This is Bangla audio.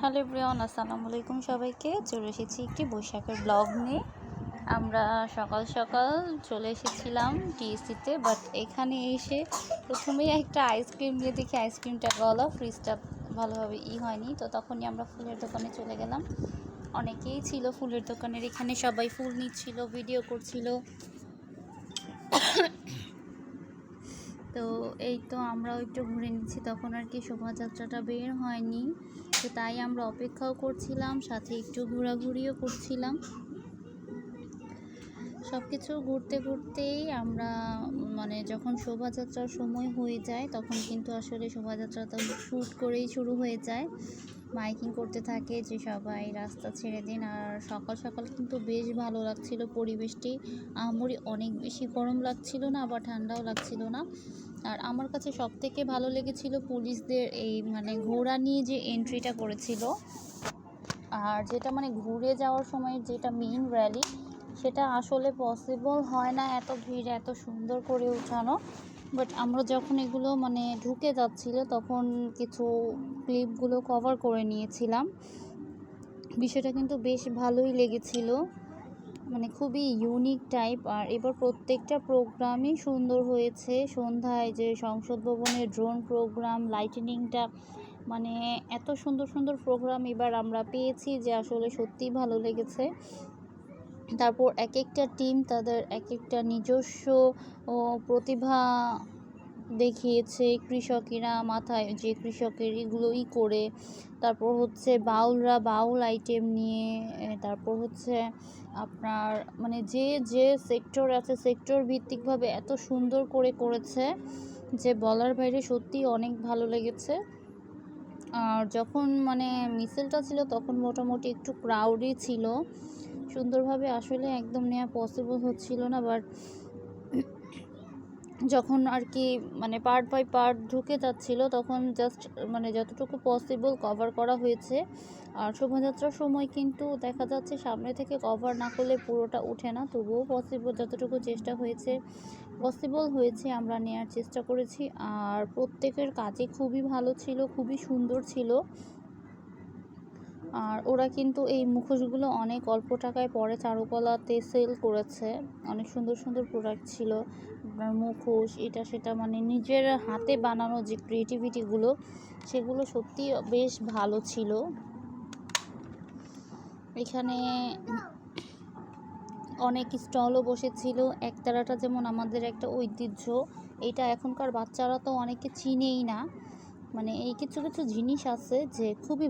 হ্যালো এভরিওয়ান, আসসালামু আলাইকুম সবাইকে। চলে এসেছি একটি বৈশাখের ব্লগ নিয়ে। আমরা সকাল সকাল চলে এসেছিলাম টিএসসিতে, বাট এখানে এসে প্রথমেই একটা আইসক্রিম নিয়ে দেখি আইসক্রিমটা গলা, ফ্রিজটা ভালোভাবে হয়নি। তো তখনই আমরা ফুলের দোকানে চলে গেলাম। অনেকেই ছিল ফুলের দোকানের এখানে, সবাই ফুল নিচ্ছিল, ভিডিও করছিল। তো এই তো আমরাও একটু ঘুরে নিচ্ছি। তখন আর কি শোভাযাত্রাটা বের হয়নি, তো তাই আমরা অপেক্ষাও করছিলাম, সাথে একটু ঘোরাঘুরিও করছিলাম। সব কিছু ঘুরতে ঘুরতেই আমরা যখন শোভাযাত্রার সময় হয়ে যায় তখন কিন্তু আসলে শোভাযাত্রাটা শ্যুট করেই শুরু হয়ে যায়। মাইকিং করতে থাকে যে সবাই রাস্তা ছেড়ে দিন। আর সকাল সকাল কিন্তু বেশ ভালো লাগছিল পরিবেশটি। আহামরি অনেক বেশি গরম লাগছিল না, আবার ঠান্ডাও লাগছিল না। আর আমার কাছে সবথেকে ভালো লেগেছিল পুলিশদের এই ঘোড়া নিয়ে যে এন্ট্রিটা করেছিল। আর যেটা ঘুরে যাওয়ার সময় যেটা মেইন র্যালি, সেটা আসলে পসিবল হয় না এত ভিড় এত সুন্দর করে উঠানো। বাট আমরা যখন এগুলো ঢুকে যাচ্ছিল তখন কিছু ক্লিপগুলো কভার করে নিয়েছিলাম। বিষয়টা কিন্তু বেশ ভালোই লেগেছিল, খুবই ইউনিক টাইপ। আর এবার প্রত্যেকটা প্রোগ্রামই সুন্দর হয়েছে। সন্ধ্যায় যে সংসদ ভবনের ড্রোন প্রোগ্রাম, লাইটিনিংটা, এত সুন্দর সুন্দর প্রোগ্রাম এবার আমরা পেয়েছি যে আসলে সত্যিই ভালো লেগেছে। তারপর এক একটা টিম তাদের এক একটা নিজস্ব প্রতিভা দেখিয়েছে। কৃষকেরা মাথায় যে কৃষকের এগুলোই করে, তারপর হচ্ছে বাউলরা বাউল আইটেম নিয়ে, তারপর হচ্ছে আপনার যে যে সেক্টর আছে সেক্টর ভিত্তিকভাবে এত সুন্দর করে করেছে যে বলার বাইরে, সত্যি অনেক ভালো লেগেছে। আর যখন মিছিলটা ছিল তখন মোটামুটি একটু ক্রাউডই ছিল, সুন্দরভাবে আসলে একদম নেওয়া পসিবল হচ্ছিল না। বাট যখন আর কি পার্ট বাই পার্ট ঢুকে যাচ্ছিল তখন জাস্ট যতটুকু পসিবল কভার করা হয়েছে। আর শোভাযাত্রার সময় কিন্তু দেখা যাচ্ছে সামনে থেকে কভার না করলে পুরোটা ওঠে না, তবুও পসিবল যতটুকু চেষ্টা হয়েছে পসিবল হয়েছে আমরা নেওয়ার চেষ্টা করেছি। আর প্রত্যেকের কাজই খুবই ভালো ছিল, খুবই সুন্দর ছিল। আর ওরা কিন্তু এই মুখোশগুলো অনেক অল্প টাকায় পরে চারুকলাতে সেল করেছে। অনেক সুন্দর সুন্দর প্রোডাক্ট ছিল, আপনার মুখোশ এটা সেটা, নিজের হাতে বানানো যে ক্রিয়েটিভিটিগুলো সেগুলো সত্যি বেশ ভালো ছিল। এখানে অনেক স্টলও বসেছিল। একতারাটা যেমন আমাদের একটা ঐতিহ্য, এটা এখনকার বাচ্চারা তো অনেকে চিনেই না। এই কিছু কিছু জিনিস আছে যে খুবই